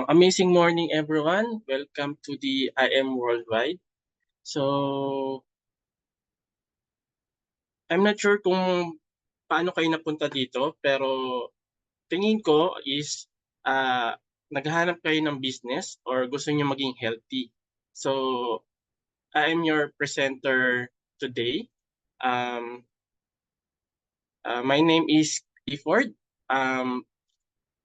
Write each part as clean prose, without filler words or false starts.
Amazing morning, everyone. Welcome to the IM Worldwide. So, I'm not sure kung paano kayo napunta dito, pero tingin ko is naghahanap kayo ng business or gusto niyo maging healthy. So, I am your presenter today. Um, my name is Clifford. Um,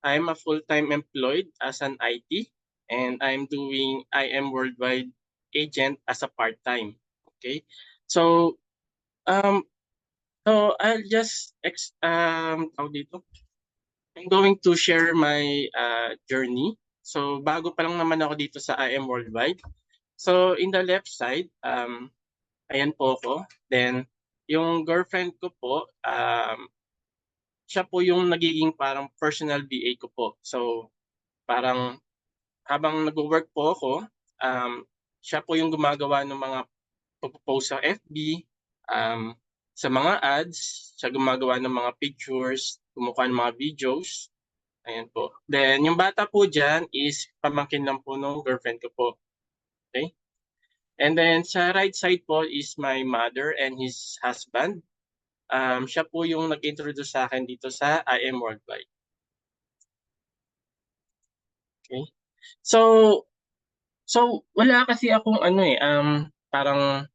I'm a full-time employed as an IT, and I'm doing IM Worldwide agent as a part-time. Okay, so um, I'll just tawag dito. I'm going to share my journey. So bago pa lang naman ako dito sa IM Worldwide. So in the left side, ayan po ako. Then yung girlfriend ko po, siya po yung nagiging parang personal VA ko po. So parang habang nagwo-work po ako, um, siya po yung gumagawa ng mga pagpo-post sa FB, sa mga ads, siya gumagawa ng mga pictures, kumukuha ng mga videos. Ayan po. Then yung bata po dyan is pamangkin lang po ng girlfriend ko po. Okay? And then sa right side po is my mother and his husband. Siya po yung nag-introduce sa akin dito sa IM Worldwide. Okay? So, wala kasi akong parang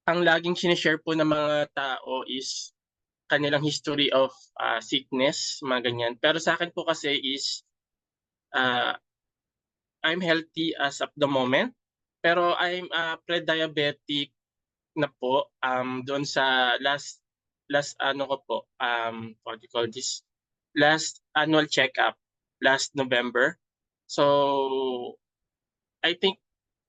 ang laging sinishare po ng mga tao is kanilang history of sickness, mga ganyan. Pero sa akin po kasi is uh, I'm healthy as of the moment. Pero I'm pre-diabetic na po doon sa last ano ko po, what do you call this? Last annual checkup last November. So I think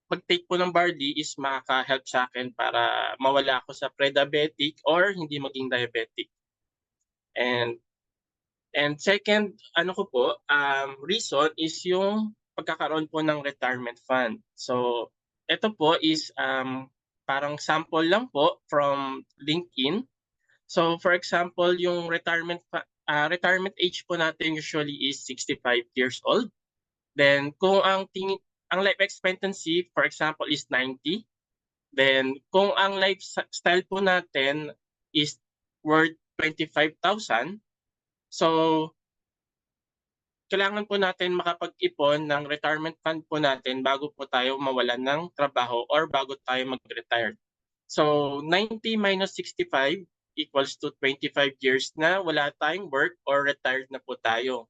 pag-take po ng barley is makaka-help sa akin para mawala ako sa pre-diabetic or hindi maging diabetic. And second, ano ko po, reason is yung pagkakaroon po ng retirement fund. So, ito po is parang sample lang po from LinkedIn. So, for example, yung retirement age po natin usually is 65 years old. Then, kung ang life expectancy, for example, is 90, then kung ang lifestyle po natin is worth 25,000, so kailangan po natin makapag-ipon ng retirement fund po natin bago po tayo mawalan ng trabaho or bago tayo mag-retire. So 90 minus 65 equals to 25 years na wala tayong work or retired na po tayo.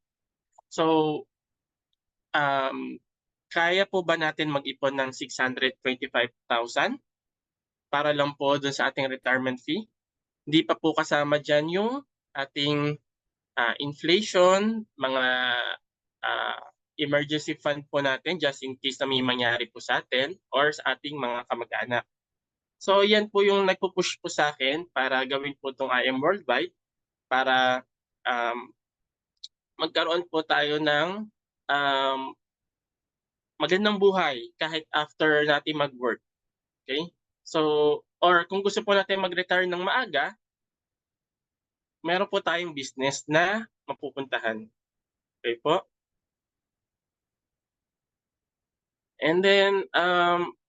So kaya po ba natin mag-ipon ng 625,000 para lang po dun sa ating retirement fee? Hindi pa po kasama dyan yung ating inflation, mga uh, emergency fund po natin just in case na may mangyari po sa atin or sa ating mga kamag-anak. So yan po yung nagpo-push po sa akin para gawin po itong IM Worldwide para um, magkaroon po tayo ng um, magandang buhay kahit after natin mag-work. Okay? So, or kung gusto po natin mag-retire ng maaga, meron po tayong business na mapupuntahan. Okay po? And then,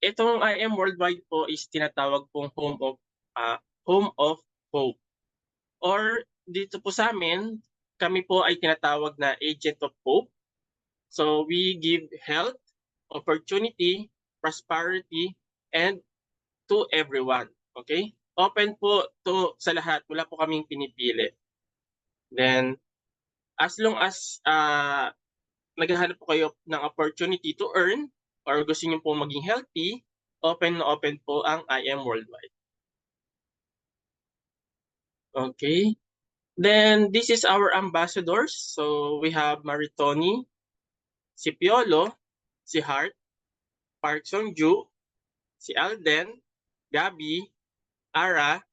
itong IM Worldwide po is tinatawag pong Home of Hope. Or dito po sa amin, kami po ay tinatawag na Agent of Hope. So we give health, opportunity, prosperity, and to everyone. Okay? Open po to sa lahat. Wala po kaming pinipili. Then, as long as naghahanap po kayo ng opportunity to earn or gusto niyo po maging healthy, open na open po ang IM Worldwide. Okay. Then this is our ambassadors. So we have Maritoni, si Piolo, si Hart, Park Sung-ju, si Alden, Gabi, Ara,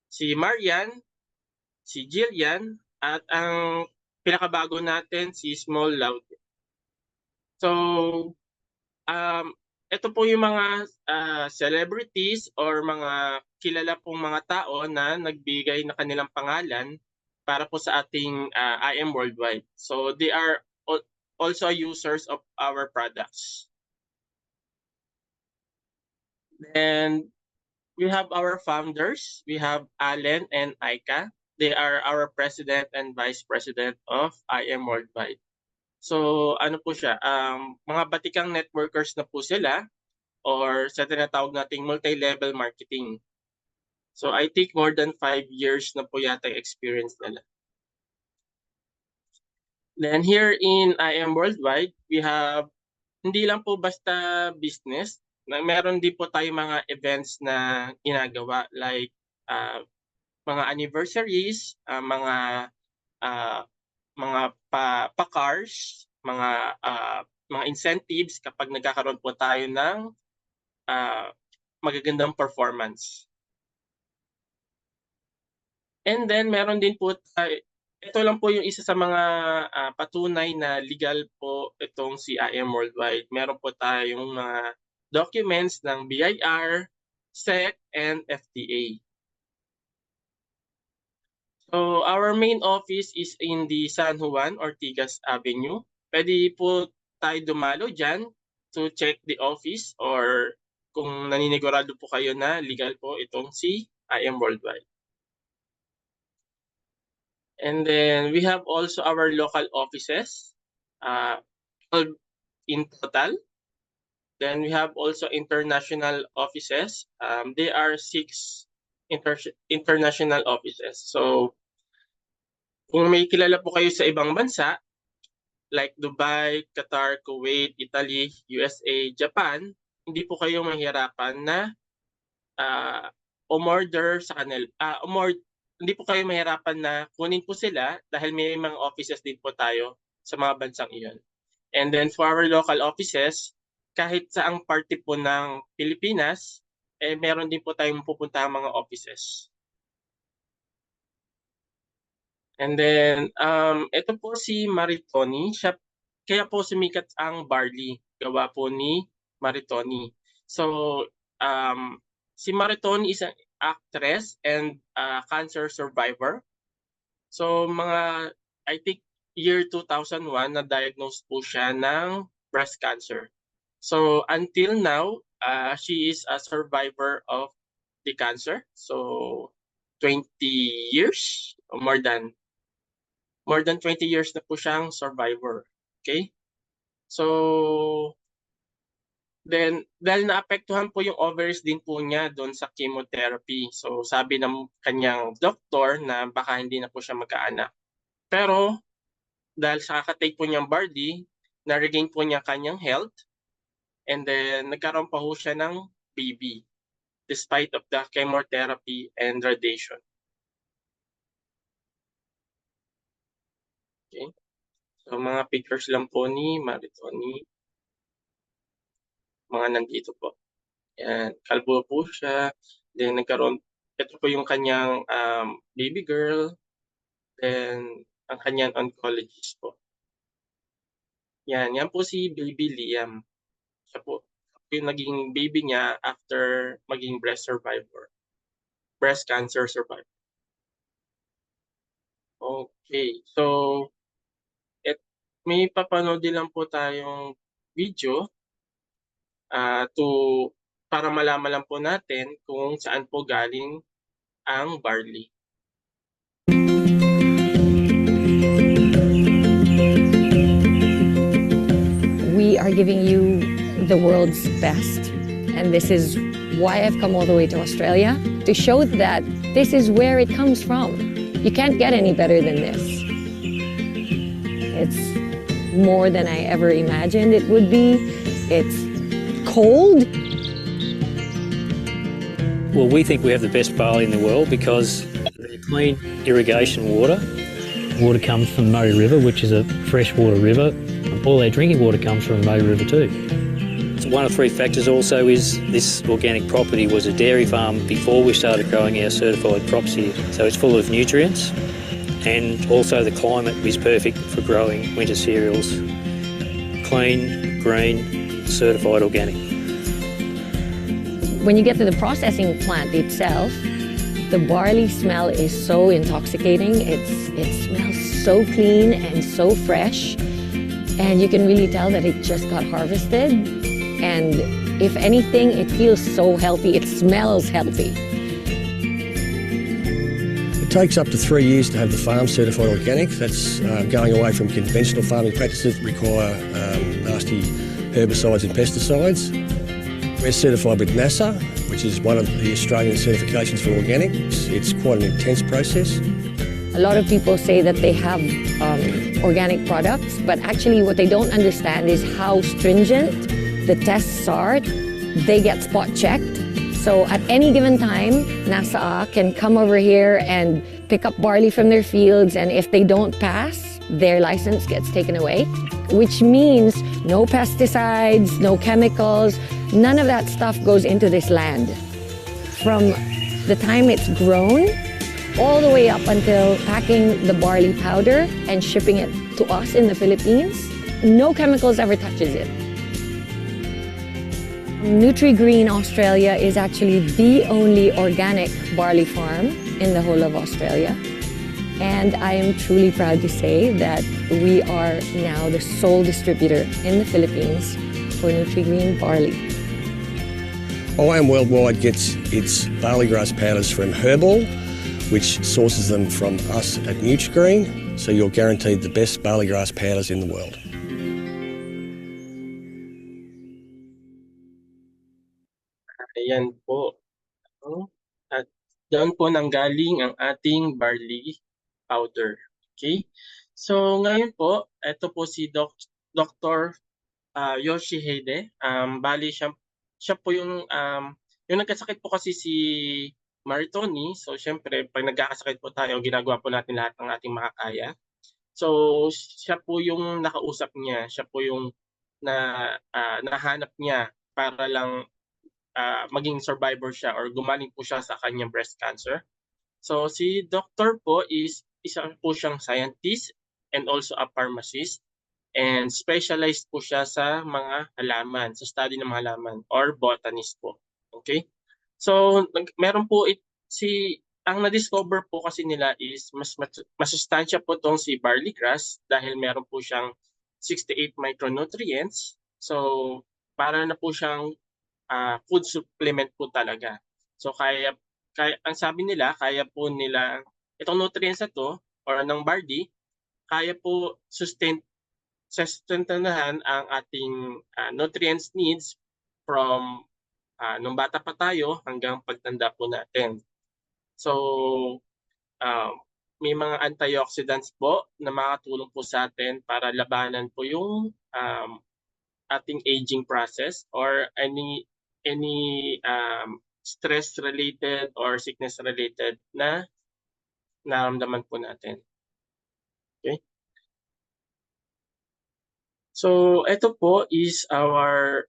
si Marian, si Jillian, at ang pinakabago natin si Small Loud. So ito po yung mga celebrities or mga kilala pong mga tao na nagbigay na kanilang pangalan para po sa ating IM Worldwide. So they are also users of our products. And we have our founders. We have Allen and Aika. They are our president and vice president of IM Worldwide. So ano po siya, mga batikang networkers na po sila or sa tinatawag nating multi-level marketing. So I think more than 5 years na po yata yung experience nila. Then here in IM Worldwide, we have hindi lang po basta business, meron din po tayo mga events na ginagawa like mga anniversaries, mga pa-cars, mga incentives kapag nagkakaroon po tayo ng magagandang performance. And then meron din po ito lang po yung isa sa mga patunay na legal po itong si IM Worldwide. Meron po tayong mga documents ng BIR, SEC, and FDA. So our main office is in the San Juan Ortigas Avenue. Pwede po tayo dumalo dyan to check the office or kung naninigurado po kayo na legal po itong si IM Worldwide. And then we have also our local offices, 12 in total. Then we have also international offices. There are 6 international offices. So kung may kilala po kayo sa ibang bansa, like Dubai, Qatar, Kuwait, Italy, USA, Japan, hindi po kayo mahirapan na umorder sa kanila. Hindi po kayo mahirapan na kunin po sila dahil may mga offices din po tayo sa mga bansang iyon. And then for our local offices, kahit saang parte po ng Pilipinas, meron din po tayong pupuntahang mga offices. And then, ito po si Maritoni. Kaya po sumikat ang Barley. Gawa po ni Maritoni. So, si Maritoni is an actress and cancer survivor. So, I think, year 2001, na-diagnose po siya ng breast cancer. So, until now, she is a survivor of the cancer. So, 20 years, or more than 20 years na po siyang survivor. Okay? So, then, dahil naapektuhan po yung ovaries din po niya doon sa chemotherapy. So, sabi ng kanyang doktor na baka hindi na po siya magkaanak. Pero, dahil sa kakatake po niyang Barley, na-regain po niya kanyang health. And then, nagkaroon pa po siya ng baby despite of the chemotherapy and radiation. Okay. So, mga pictures lang po ni Maritoni. Mga nandito po. Yan, kalbo po siya. Then ito po yung kanyang baby girl. Then ang kanyang oncologist po. Yan po si baby Liam. Siya po yung naging baby niya after maging breast cancer survivor. Okay, so may papanood din lang po tayong video para malaman lang po natin kung saan po galing ang barley. We are giving you the world's best, and this is why I've come all the way to Australia, to show that this is where it comes from. You can't get any better than this. It's more than I ever imagined it would be. It's cold. Well, we think we have the best barley in the world because they're clean irrigation water. Water comes from Murray River, which is a freshwater river. All our drinking water comes from Murray River too. So one of 3 factors also is this organic property was a dairy farm before we started growing our certified crops here. So it's full of nutrients, and also the climate is perfect for growing winter cereals. Clean, green, certified organic. When you get to the processing plant itself, the barley smell is so intoxicating. It smells so clean and so fresh. and you can really tell that it just got harvested. And if anything, it feels so healthy. It smells healthy. It takes up to 3 years to have the farm certified organic. That's going away from conventional farming practices that require nasty herbicides and pesticides. We're certified with NASA, which is one of the Australian certifications for organic. It's quite an intense process. A lot of people say that they have organic products, but actually what they don't understand is how stringent the tests are. They get spot checked. So at any given time, NASA can come over here and pick up barley from their fields, and if they don't pass, their license gets taken away, which means no pesticides, no chemicals, none of that stuff goes into this land. From the time it's grown, all the way up until packing the barley powder and shipping it to us in the Philippines, no chemicals ever touches it. Nutri-Green Australia is actually the only organic barley farm in the whole of Australia. And I am truly proud to say that we are now the sole distributor in the Philippines for Nutri-Green barley. IAM Worldwide gets its barley grass powders from Herbal, which sources them from us at Nutri-Green, so you're guaranteed the best barley grass powders in the world. Ayan po. At doon po nanggaling ang ating barley powder. Okay? So ngayon po, ito po si Dr. Yoshihide. Bali siya po yung nagkasakit po kasi si Maritoni. So syempre, pag nagkakasakit po tayo, ginagawa po natin lahat ng ating makakaya. So siya po yung nakausap niya. Siya po yung nahanap niya para lang maging survivor siya or gumaling po siya sa kanyang breast cancer. So si Doctor po is isa po siyang scientist and also a pharmacist, and specialized po siya sa mga halaman, sa study ng mga halaman, or botanist po. Okay? So meron po ang na-discover po kasi nila is mas masustansya po tong si barley grass dahil meron po siyang 68 micronutrients. So para na po siyang food supplement po talaga. So kaya ang sabi nila, kaya po nila itong nutrients na to or ng barley, kaya po sustentahan ang ating nutrients needs from nung bata pa tayo hanggang pagtanda po natin. So may mga antioxidants po na makatulong po sa atin para labanan po yung ating aging process or any stress-related or sickness-related na naramdaman po natin. Okay? So, ito po is our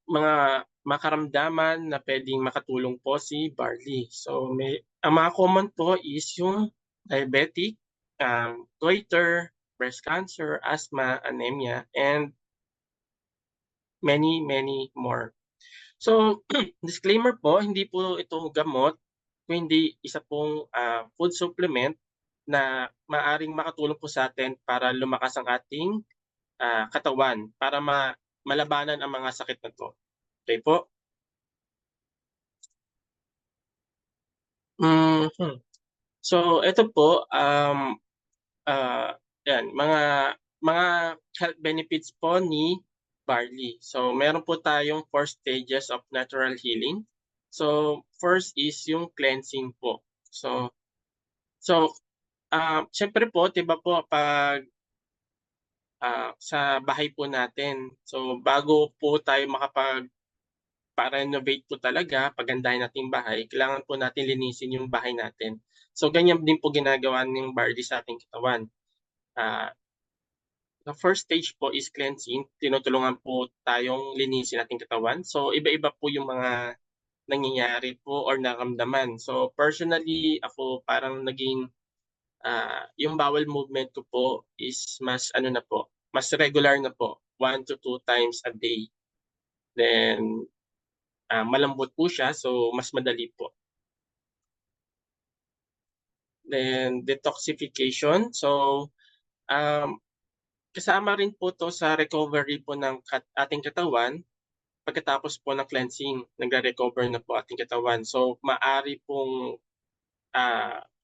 mga makaramdaman na pwedeng makatulong po si barley. So, ang mga common po is yung diabetic, goiter, breast cancer, asthma, anemia, and many more. So, disclaimer po, hindi po ito gamot, kundi isa pong food supplement na maaring makatulong po sa atin para lumakas ang ating katawan, para malabanan ang mga sakit na to. Okay po? So, ito po, yan, mga health benefits po ni barley. So, meron po tayong 4 stages of natural healing. So, first is yung cleansing po. So syempre po, diba po, pag sa bahay po natin, so bago po tayo renovate po talaga, pagandahin natin bahay, kailangan po natin linisin yung bahay natin. So, ganyan din po ginagawa ng barley sa ating katawan. The first stage po is cleansing. Tinutulungan po tayong linisin ating katawan. So, iba-iba po yung mga nangyayari po or naramdaman. So, personally, ako parang naging yung bowel movement ko po is mas regular na po. 1 to 2 times a day. Then, malambot po siya. So, mas madali po. Then, detoxification. So, kasama rin po 'to sa recovery po ng ating katawan. Pagkatapos po ng cleansing, nagre-recover na po ating katawan. So, maaari pong,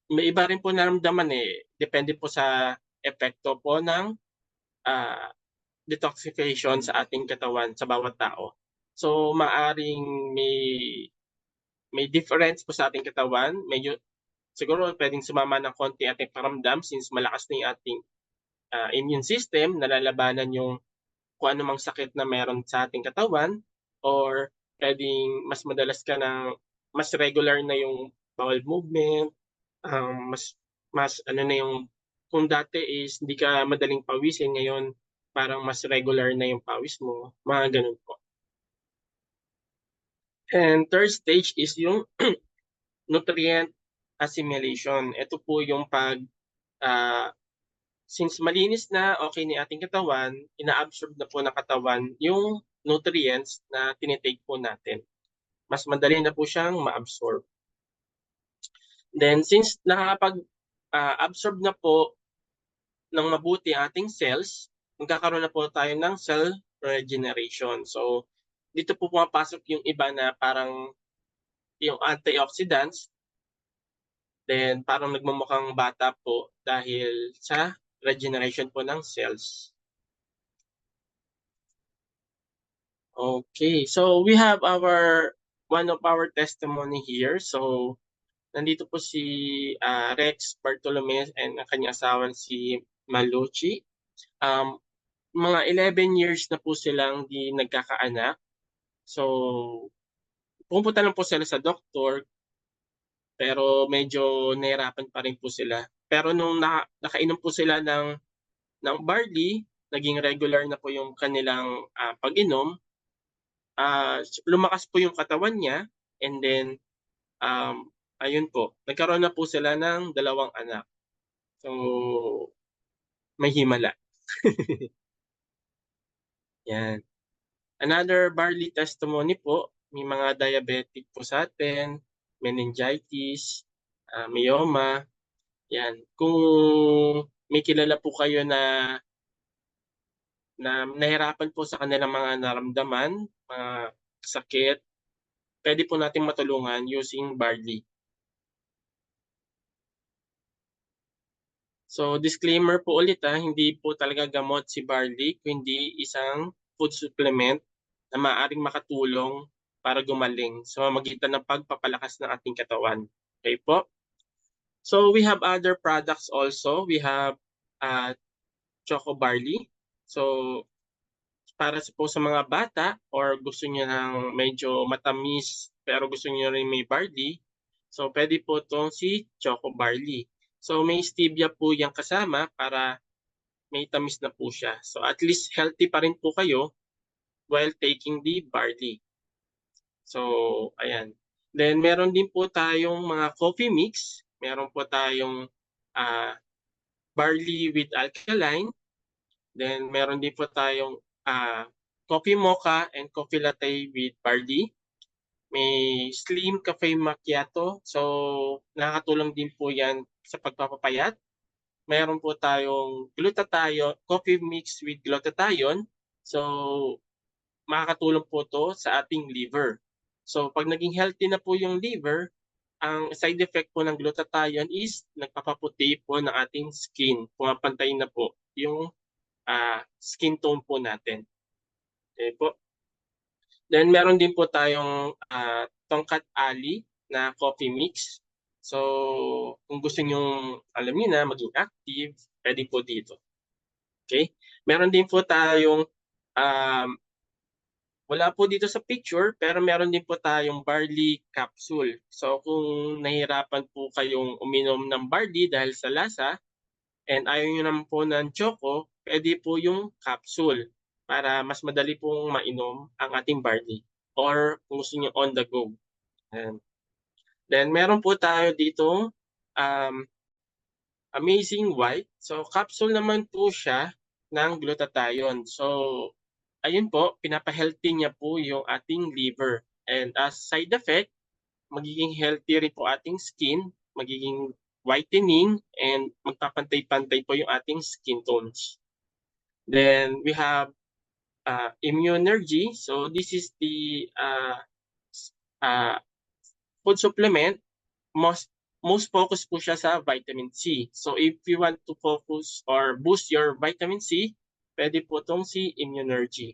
may iba rin po nararamdaman, depende po sa epekto po ng, ah, detoxification sa ating katawan sa bawat tao. So, maaring may difference po sa ating katawan, medyo siguro puwedeng sumama ng konti ating pakiramdam since malakas na yung ating, immune system, nalalabanan yung kung anumang sakit na meron sa ating katawan, or puwedeng mas madalas ka ng mas regular na yung bowel movement, mas mas ano na yung kung dati is hindi ka madaling pawisin, ngayon parang mas regular na yung pawis mo, mga gano'n po. And third stage is yung nutrient assimilation. Ito po yung since malinis na, okay na yung ating katawan, ina-absorb na po ng katawan yung nutrients na tinitake po natin. Mas madali na po siyang ma-absorb. Then since nakakapag-absorb na po ng mabuti ang ating cells, magkakaroon na po tayo ng cell regeneration. So dito po pumapasok yung iba na parang yung antioxidants, then parang nagmumukhang bata po dahil sa regeneration po ng cells. Okay, so we have one of our testimony here. So nandito po si Rex Bartolome and ang kanyang asawa si Malucci. Mga 11 years na po silang di nagkakaanak. So pumunta lang po sila sa doktor, pero medyo nahirapan pa rin po sila. Pero nung nakainom po sila ng barley, naging regular na po yung kanilang pag-inom. Lumakas po yung katawan niya, and then ayun po, nagkaroon na po sila ng 2 anak. So may himala. Yan. Another barley testimony po, may mga diabetic po sa atin, meningitis, myoma. Yan. Kung may kilala po kayo na nahirapan po sa kanilang mga naramdaman, mga sakit, pwede po nating matulungan using barley. So disclaimer po ulit, hindi po talaga gamot si barley, kundi isang food supplement na maaaring makatulong para gumaling sa pamamagitan ng pagpapalakas ng ating katawan. Okay po? So we have other products also. We have choco barley. So para po sa mga bata or gusto niyo ng medyo matamis pero gusto niyo rin may barley, so pwede po itong si choco barley. So may stevia po yung kasama para may tamis na po siya. So at least healthy pa rin po kayo while taking the barley. So ayan. Then meron din po tayong mga coffee mix. Meron po tayong barley with alkaline. Then meron din po tayong coffee mocha and coffee latte with barley. May slim cafe macchiato. So nakakatulong din po yan sa pagpapapayat. Meron po tayong glutathione, coffee mix with glutathione. So makakatulong po to sa ating liver. So pag naging healthy na po yung liver, ang side effect po ng glutathione is nagpapaputi po ng ating skin. Pumapantay na po yung skin tone po natin. Okay po. Then meron din po tayong Tongkat Ali na coffee mix. So kung gusto niyo alam niyo na maging active, pwede po dito. Okay? Meron din po tayong wala po dito sa picture, pero meron din po tayong barley capsule. So kung nahihirapan po kayong uminom ng barley dahil sa lasa and ayaw nyo naman po ng choco, pwede po yung capsule para mas madali pong mainom ang ating barley or kung gusto nyo on the go. And then meron po tayo dito Amazing White. So capsule naman po siya ng glutathione. So ayun po, pinapahealthy niya po yung ating liver. And as side effect, magiging healthy rin po ating skin, magiging whitening, and magpapantay-pantay po yung ating skin tones. Then we have Immunergy. So this is the food supplement. Most focus po siya sa vitamin C. So if you want to focus or boost your vitamin C, pwede po itong si Immunergy.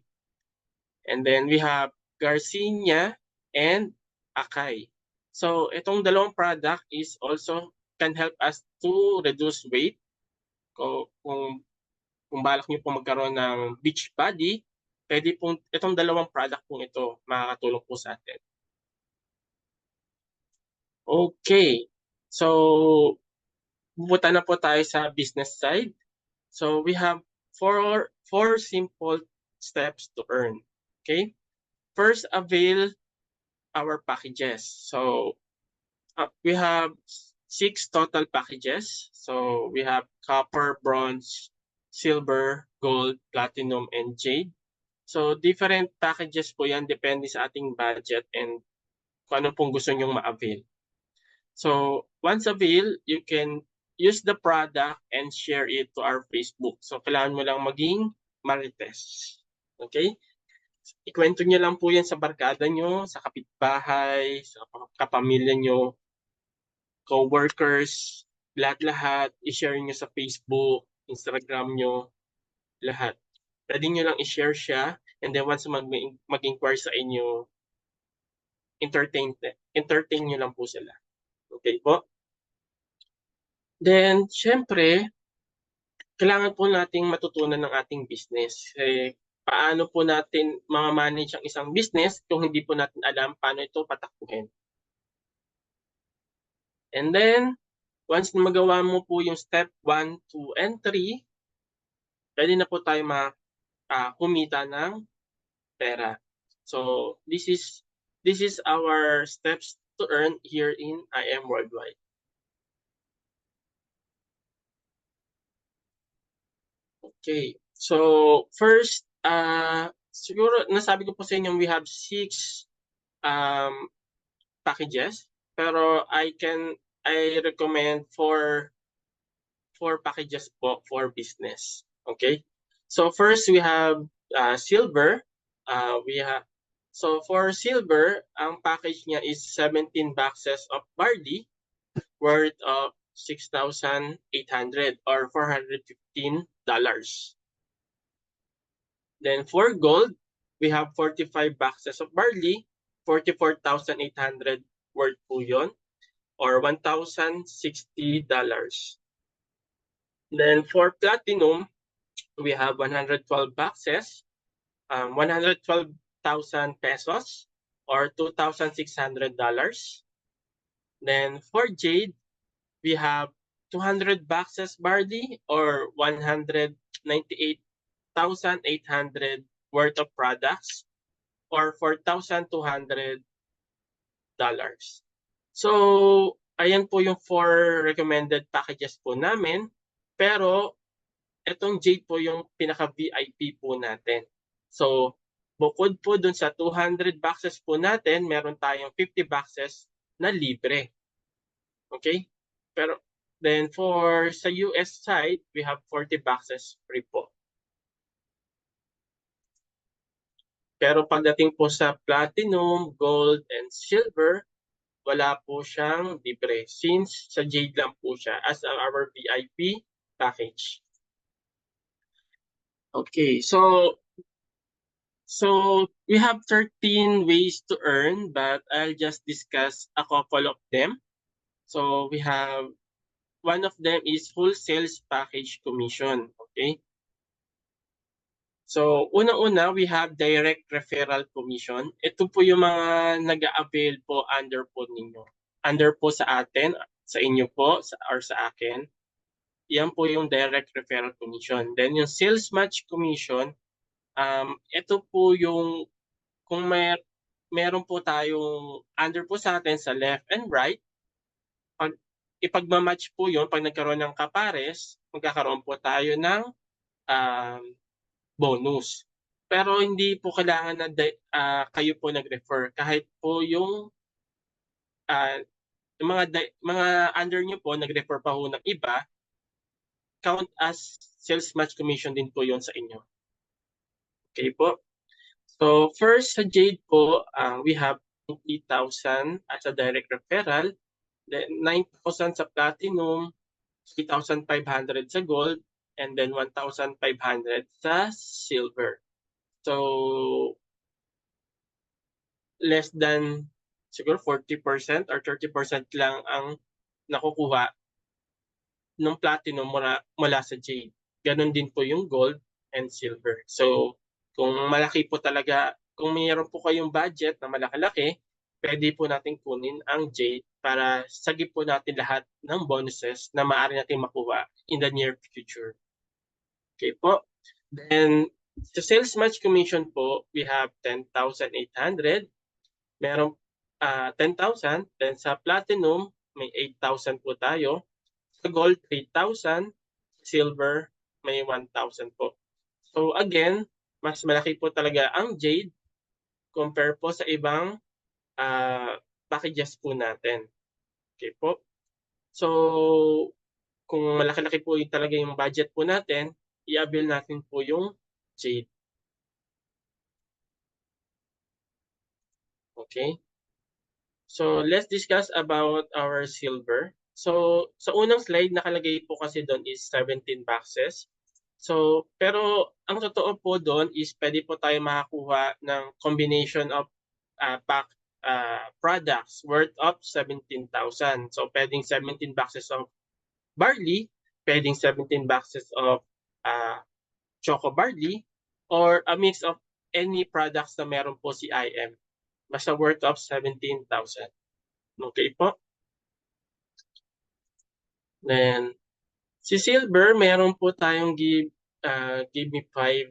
And then we have Garcinia and Acai. So itong dalawang product is also can help us to reduce weight. Kung balak niyo po magkaroon ng beach body, pwede pong itong dalawang product pong ito makakatulong po sa atin. Okay. So pupunta na po tayo sa business side. So we have four simple steps to earn. Okay? First, avail our packages. So we have 6 total packages. So we have copper, bronze, silver, gold, platinum, and jade. So different packages po yan depende sa ating budget and kung ano pong gusto nyong ma-avail. So once avail, you can use the product and share it to our Facebook. So kailangan mo lang maging marites. Okay? Ikwento nyo lang po yan sa barkada nyo, sa kapitbahay, sa kapamilya nyo, co-workers, lahat-lahat, i-share nyo sa Facebook, Instagram nyo, lahat. Pwede nyo lang i-share siya and then once mag-inquire sa inyo, entertain nyo lang po sila. Okay po? Then, syempre, kailangan po nating matutunan ng ating business. Paano po natin ma-manage ang isang business kung hindi po natin alam paano ito patakbuhin. And then, once na magawa mo po yung step 1, 2, and 3, pwede na po tayo kumita ng pera. So, this is our steps to earn here in I Am Worldwide. Okay. So, first, siguro nasabi ko po sa inyo we have 6 packages, pero I recommend 4 packages po for business. Okay? So, first we have silver. So for silver, ang package niya is 17 boxes of barley worth of 6,800 or $415. Then for gold, we have 45 boxes of barley, 44,800 worth po yun, or $1,060. Then for platinum, we have 112 boxes, 112,000 pesos or $2,600. Then for jade, we have 200 boxes barley or 198,800 worth of products or $4,200. So, ayan po yung 4 recommended packages po namin. Pero, itong jade po yung pinaka-VIP po natin. So, bukod po dun sa 200 boxes po natin, meron tayong 50 boxes na libre. Okay? Pero, then for sa US side, we have 40 boxes free po. Pero pagdating po sa platinum, gold, and silver, wala po siyang libre since sa jade lang po siya as our VIP package. Okay, so we have 13 ways to earn, but I'll just discuss a couple of them. So we have, one of them is full sales package commission, okay? So unang-una, we have direct referral commission. Ito po yung mga nag-a-avail po under po ninyo. Under po sa atin, sa inyo po, or sa akin. Yan po yung direct referral commission. Then yung sales match commission, ito po yung kung meron po tayong under po sa atin sa left and right, pag ipagmamatch po yun, pag nagkaroon ng kapares, magkakaroon po tayo ng bonus. Pero hindi po kailangan na kayo po nag-refer. Kahit po yung mga under nyo po, nag-refer pa ho ng iba, count as sales match commission din po yon sa inyo. Okay po. So first sa Jade po, we have 20,000 as a direct referral, then 9,000 sa Platinum, 3,500 sa Gold, and then 1,500 sa Silver. So less than siguro 40% or 30% lang ang nakukuha ng Platinum mula sa Jade. Ganon din po yung Gold and Silver. So kung malaki po talaga, kung mayroon po kayong budget na malaki-laki, pwede po natin kunin ang Jade para sagip po natin lahat ng bonuses na maaari natin makuha in the near future. Okay po. Then, sa sales match commission po, we have 10,800. Merong 10,000. Then sa Platinum, may 8,000 po tayo. Sa Gold, 3,000. Silver, may 1,000 po. So again, mas malaki po talaga ang Jade compare po sa ibang packages po natin. Okay po. So, kung malaki-laki po talaga yung budget po natin, i-avail natin po yung Jade. Okay. So, let's discuss about our Silver. So, sa unang slide, nakalagay po kasi doon is 17 boxes. So, pero ang totoo po doon is pwede po tayo makakuha ng combination of products worth of 17,000. So, pwedeng 17 boxes of barley, pwedeng 17 boxes of choco barley, or a mix of any products na meron po si IM. Basta worth of 17,000. Okay po? Then, si Silver, meron po tayong give me 5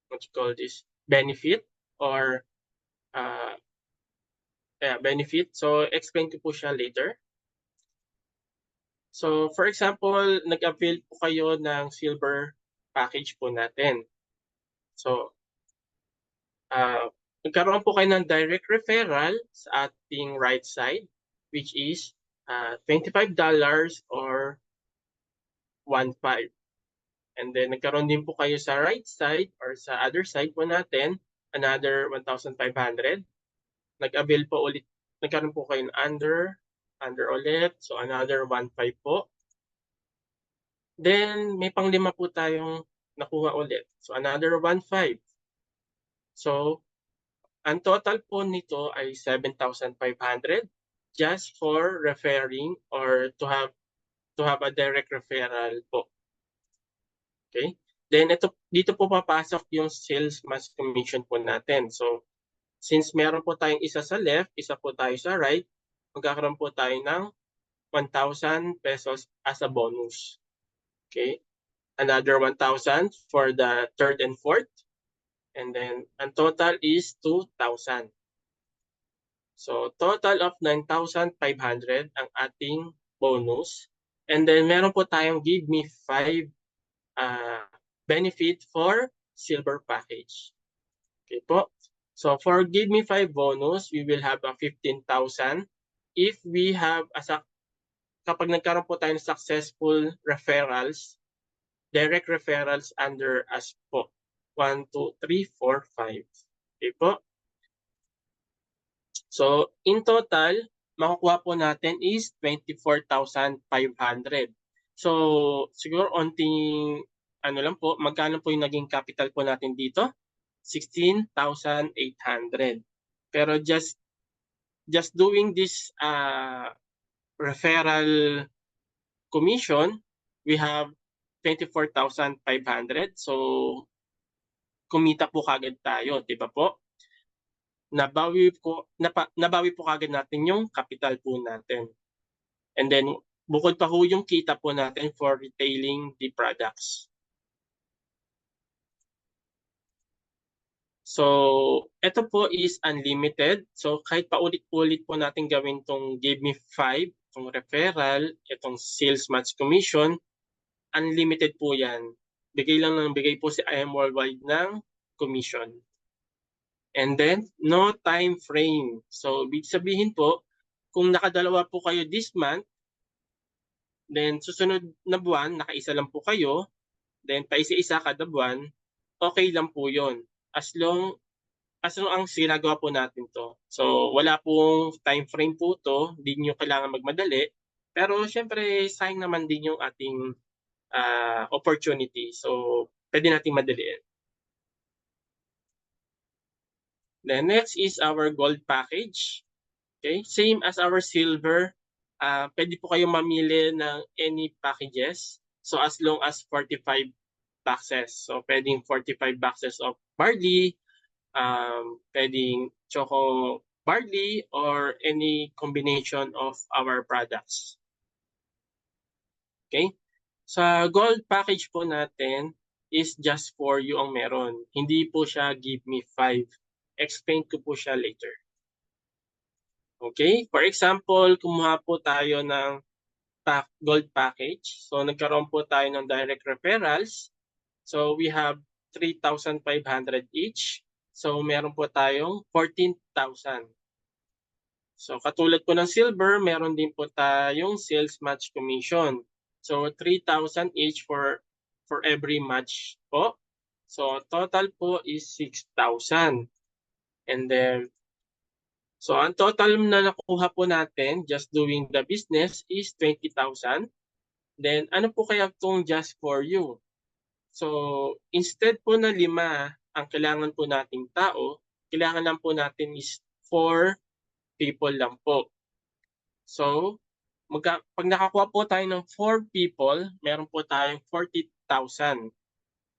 what you call this, benefit or benefit. So, explain ko po siya later. So, for example, nag-avail po kayo ng Silver package po natin. So, nagkaroon po kayo ng direct referral sa ating right side, which is $25 or 1.5. And then nagkaroon din po kayo sa right side or sa other side po natin, another 1,500. Nag-avail po ulit, nagkaroon po kayo ng under ulit, so another 1.5 po. Then may pang-5 po tayong nakuha ulit, so another 1.5. So ang total po nito ay 7,500 just for referring or to have a direct referral po. Okay? Then dito po papasok yung sales match commission po natin. So since meron po tayong isa sa left, isa po tayo sa right, magkakaroon po tayo ng 1,000 pesos as a bonus. Okay? Another 1,000 for the third and fourth. And then ang total is 2,000. So total of 9,500 ang ating bonus. And then meron po tayong give me 5 benefit for Silver package. Okay po. So for give me 5 bonus, we will have a 15,000 if we have kapag nagkaroon po tayo ng successful referrals, direct referrals under us po. 1, 2, 3, 4, 5. Okay po. So in total, makukuha po natin is 24,500. So siguro onting lang po, magkano po yung naging capital po natin dito? 16,800. Pero just doing this referral commission, we have 24,500. So kumita po kagad tayo, di ba po? Nabawi po kagad natin yung capital po natin. And then bukod pa ho yung kita po natin for retailing the products. So, ito po is unlimited. So, kahit paulit-ulit po natin gawin tong give me 5, itong referral, itong sales match commission, unlimited po yan. Bigay lang ng bigay po si IM Worldwide ng commission. And then, no time frame. So, ibig sabihin po, kung nakadalawa po kayo this month, Then susunod na buwan, nakaisa lang po kayo. Then paisa-isa kada buwan, okay lang po yun. As long ang ginagawa po natin to. So wala pong time frame po to, hindi nyo kailangan magmadali. Pero syempre, sayang naman din yung ating opportunity. So pwede nating madaliin. Then next is our gold package. Okay, same as our silver. Pwede po kayong mamili ng any packages. So as long as 45 boxes. So pwedeng 45 boxes of barley, pwedeng choco barley, or any combination of our products. Okay? Sa gold package po natin is just for you ang meron. Hindi po siya give me 5. Explain ko po siya later. Okay? For example, kumuha po tayo ng gold package. So nagkaroon po tayo ng direct referrals. So we have 3,500 each. So meron po tayong 14,000. So katulad po ng silver, meron din po tayong sales match commission. So 3,000 each for every match po. So total po is 6,000. And then so ang total na nakuha po natin just doing the business is 20,000. Then ano po kaya itong just for you? So instead po na 5 ang kailangan po nating tao, kailangan lang po natin is 4 people lang po. So pag nakakuha po tayo ng 4 people, meron po tayong 40,000.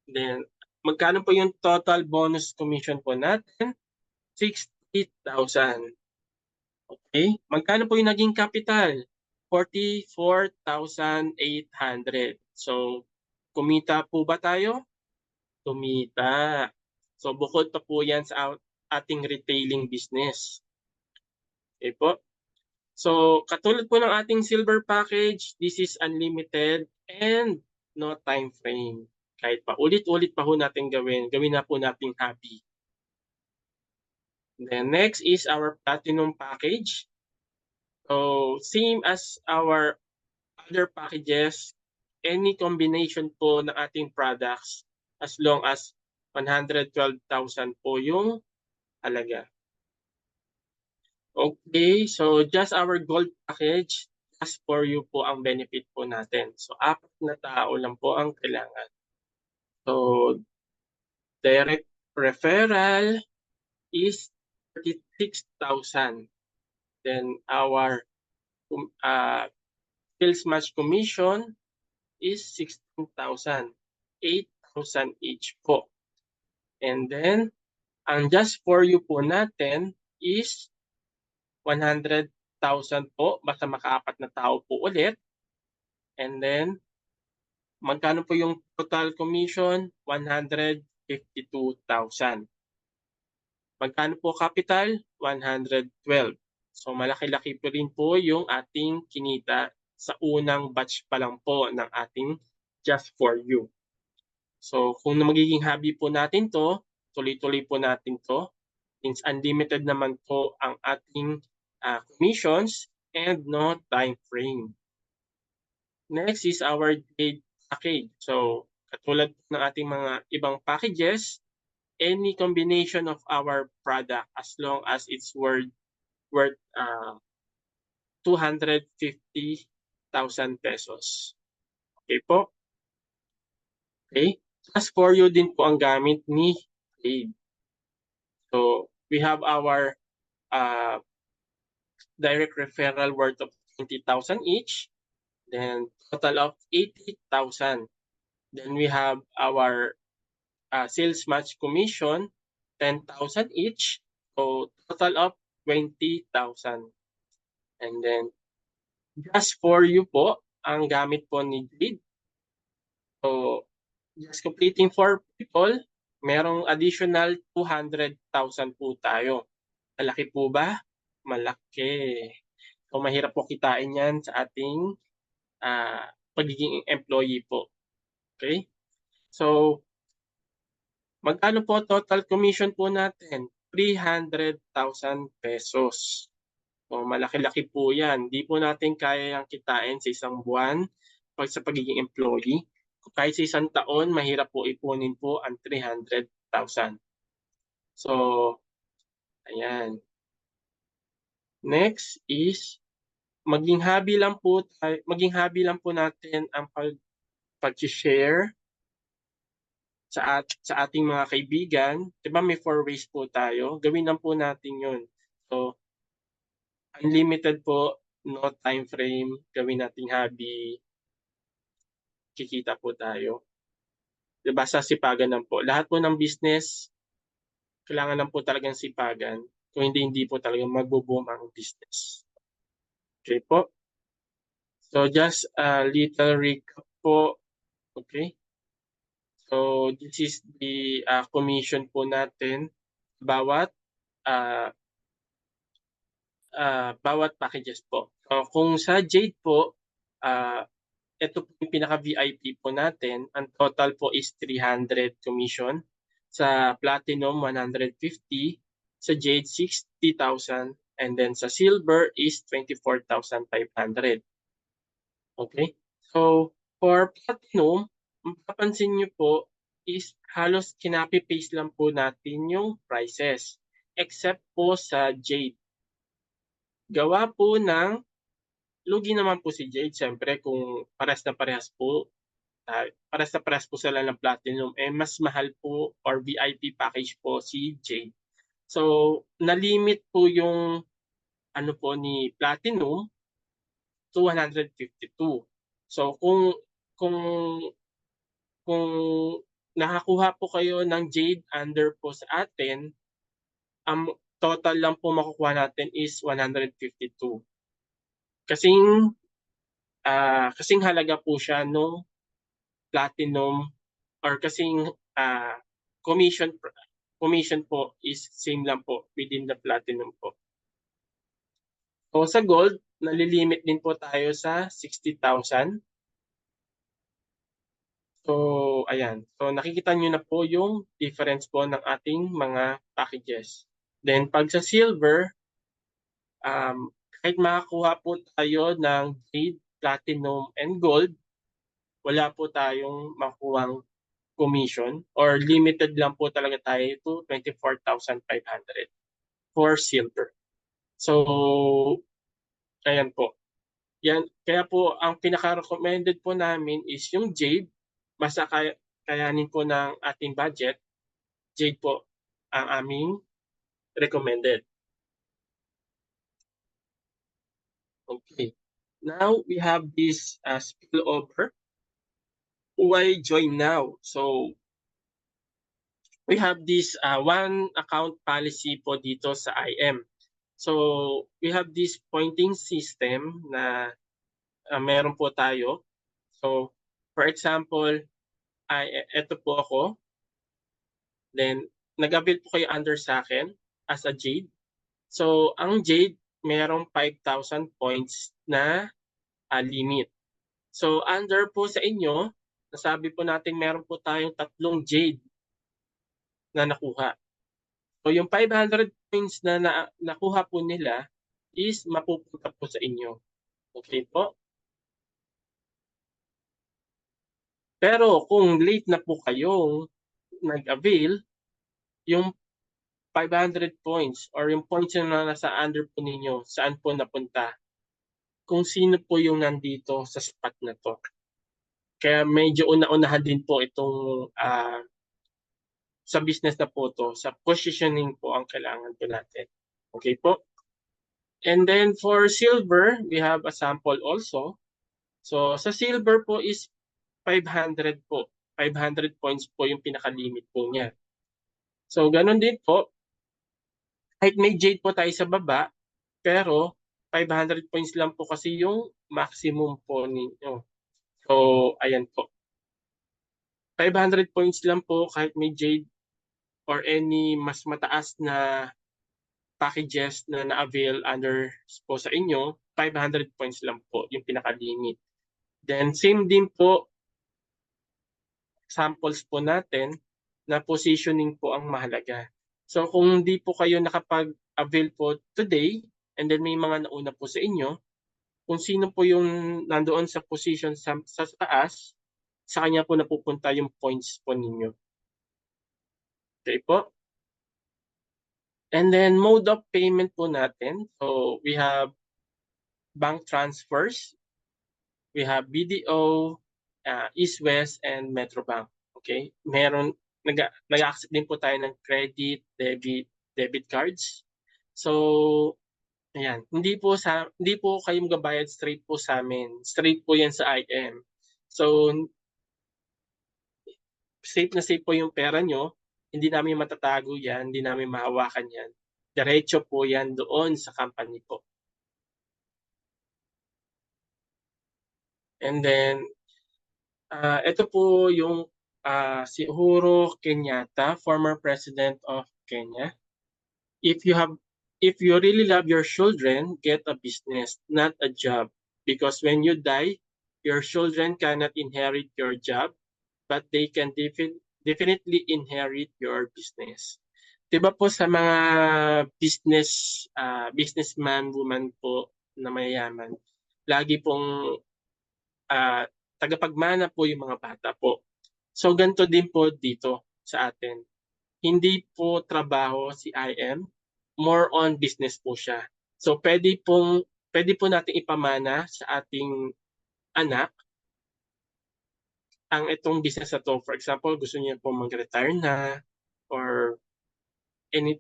Then magkano po yung total bonus commission po natin? 60,000. Okay, magkano po yung naging capital? 44,800. So, kumita po ba tayo? Kumita. So, bukod pa po yan sa ating retailing business. Okay po. So, katulad po ng ating silver package, this is unlimited and no time frame. Kahit pa ulit-ulit pa po natin gawin na po nating hobby. Then next is our platinum package. So same as our other packages, any combination po ng ating products as long as 112,000 po yung halaga. Okay, so just our gold package, as for you po ang benefit po natin. So 4 na tao lang po ang kailangan. So direct referral is 36,000. Then our sales match commission is 16,000. 8,000 each po. And then, ang just for you po natin is 100,000 po, basta maka-4 na tao po ulit. And then, magkano po yung total commission? 152,000. Magkano po capital? 112. So malaki-laki po rin po yung ating kinita sa unang batch pa lang po ng ating just for you. So kung magiging hobby po natin to, tuloy-tuloy po natin to. Since unlimited naman po ang ating commissions and no time frame. Next is our trade package. So katulad ng ating mga ibang packages, any combination of our product as long as it's worth 250,000 pesos. Okay po? Okay? As for you din po ang gamit ni Trade. So, we have our direct referral worth of 20,000 each. Then, total of 80,000. Then, we have our sales match commission, 10,000 each. So, total of 20,000. And then, just for you po, ang gamit po ni Jade. So, just completing 4 people, merong additional 200,000 po tayo. Malaki po ba? Malaki. So, mahirap po kitain yan sa ating pagiging employee po. Okay? So, magkano po total commission po natin? 300,000 pesos. So, malaki-laki po yan. Di po natin kaya yung kitain sa isang buwan sa pagiging employee. Kahit sa isang taon, mahirap po ipunin po ang 300,000. So, ayan. Next is maging hobby lang po natin ang pag-share sa ating mga kaibigan. 'Di ba may 4 ways po tayo? Gawin lang po natin 'yun. So, unlimited po, no time frame, gawin nating hobby, kikita po tayo. 'Di ba sa sipagan lang po. Lahat po ng business, kailangan lang po talagang sipagan. Kung hindi po talaga magbo-boom ang business. Okay po? So just a little recap po. Okay? So this is the commission po natin bawat bawat packages po. So kung sa Jade po, ito po yung pinaka-VIP po natin. Ang total po is 300 commission. Sa Platinum, 150. Sa Jade, 60,000. And then sa Silver is 24,500. Okay? So, for Platinum, mapapansin nyo po is halos kinapy-paste lang po natin yung prices. Except po sa Jade. Gawa po ng lugi naman po si Jade, siyempre kung parehas na parehas po sila ng Platinum, mas mahal po or VIP package po si Jade. So, na-limit po yung ni Platinum to 152. So, kung nakakuha po kayo ng Jade under po sa atin, ang total lang po makukuha natin is 152. Kasing halaga po siya nung Platinum or kasing commission po is same lang po within the Platinum po. So sa Gold, nalilimit din po tayo sa 60,000. So ayan. So nakikita nyo na po yung difference po ng ating mga packages. Then pag sa Silver, kahit makakuha po tayo ng Jade, Platinum, and Gold, wala po tayong makuhang commission or limited lang po talaga tayo to 24,500 for Silver. So, ayan po. Yan, kaya po ang pinaka-recommended po namin is yung Jade. Basta kayanin po ng ating budget, Jade po ang aming recommended. Okay. Now, we have this spillover. Why join now? So, we have this one account policy po dito sa IM. So, we have this pointing system na meron po tayo. So, for example, ito po ako. Then, nag-avail po kayo under sa akin as a Jade. So, ang Jade, merong 5,000 points na limit. So, under po sa inyo, nasabi po natin meron po tayong 3 Jade na nakuha. So, yung 500 points na nakuha po nila is mapupunta po sa inyo. Okay po? Pero kung late na po kayong nag-avail, yung 500 points or yung points na nasa under po ninyo, saan po napunta? Kung sino po yung nandito sa spot na to. Kaya medyo una-unahan din po itong sa business na po to, sa positioning po ang kailangan po natin. Okay po? And then for Silver, we have a sample also. So sa Silver po is 500 po. 500 points po yung pinaka-limit po niya. So ganun din po. Kahit may Jade po tayo sa baba, pero 500 points lang po kasi yung maximum po ninyo. So ayan po. 500 points lang po kahit may Jade or any mas mataas na packages na na-avail under po sa inyo, 500 points lang po yung pinaka-limit. Then same din po, samples po natin na positioning po ang mahalaga. So kung hindi po kayo nakapag-avail po today, And then may mga nauna po sa inyo. Kung sino po yung nandoon sa position sa taas, sa kanya po napupunta yung points po ninyo. Okay po? And then mode of payment po natin. So we have bank transfers, we have BDO, East West, and Metrobank. Okay? Nag-accept din po tayo ng credit, debit cards. So, ayan, hindi po kayo magbabayad straight po sa amin. Straight po 'yan sa IM. So, safe na safe po yung pera nyo. Hindi namin matatago 'yan, hindi namin mahawakan 'yan. Diretso po 'yan doon sa company po. And then ito po yung si Uhuru Kenyatta, former president of Kenya. If you really love your children, get a business, not a job. Because when you die, your children cannot inherit your job, but they can definitely inherit your business. Diba po sa mga businessman, woman po na mayayaman, lagi pong tagapagmana po yung mga bata po. So ganito din po dito sa atin. Hindi po trabaho si IM, more on business po siya. So pwede po natin ipamana sa ating anak ang itong business na to. For example, gusto niya po mag-retire na or any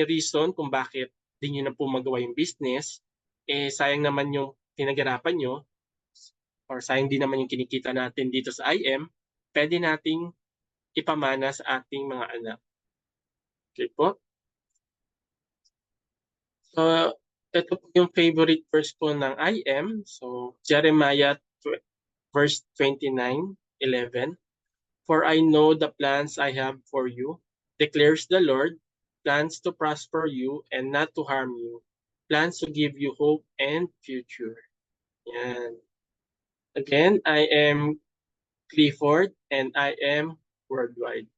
reason kung bakit di niyo na po magawa yung business, sayang naman yung pinag-arapan nyo or sayang din naman yung kinikita natin dito sa IM, pwede nating ipamana sa ating mga anak. Okay po? So, ito po yung favorite verse po ng IM. So, Jeremiah verse 29:11. For I know the plans I have for you, declares the Lord, plans to prosper you and not to harm you, plans to give you hope and future. Yan. Again, I am Clifford and I am worldwide.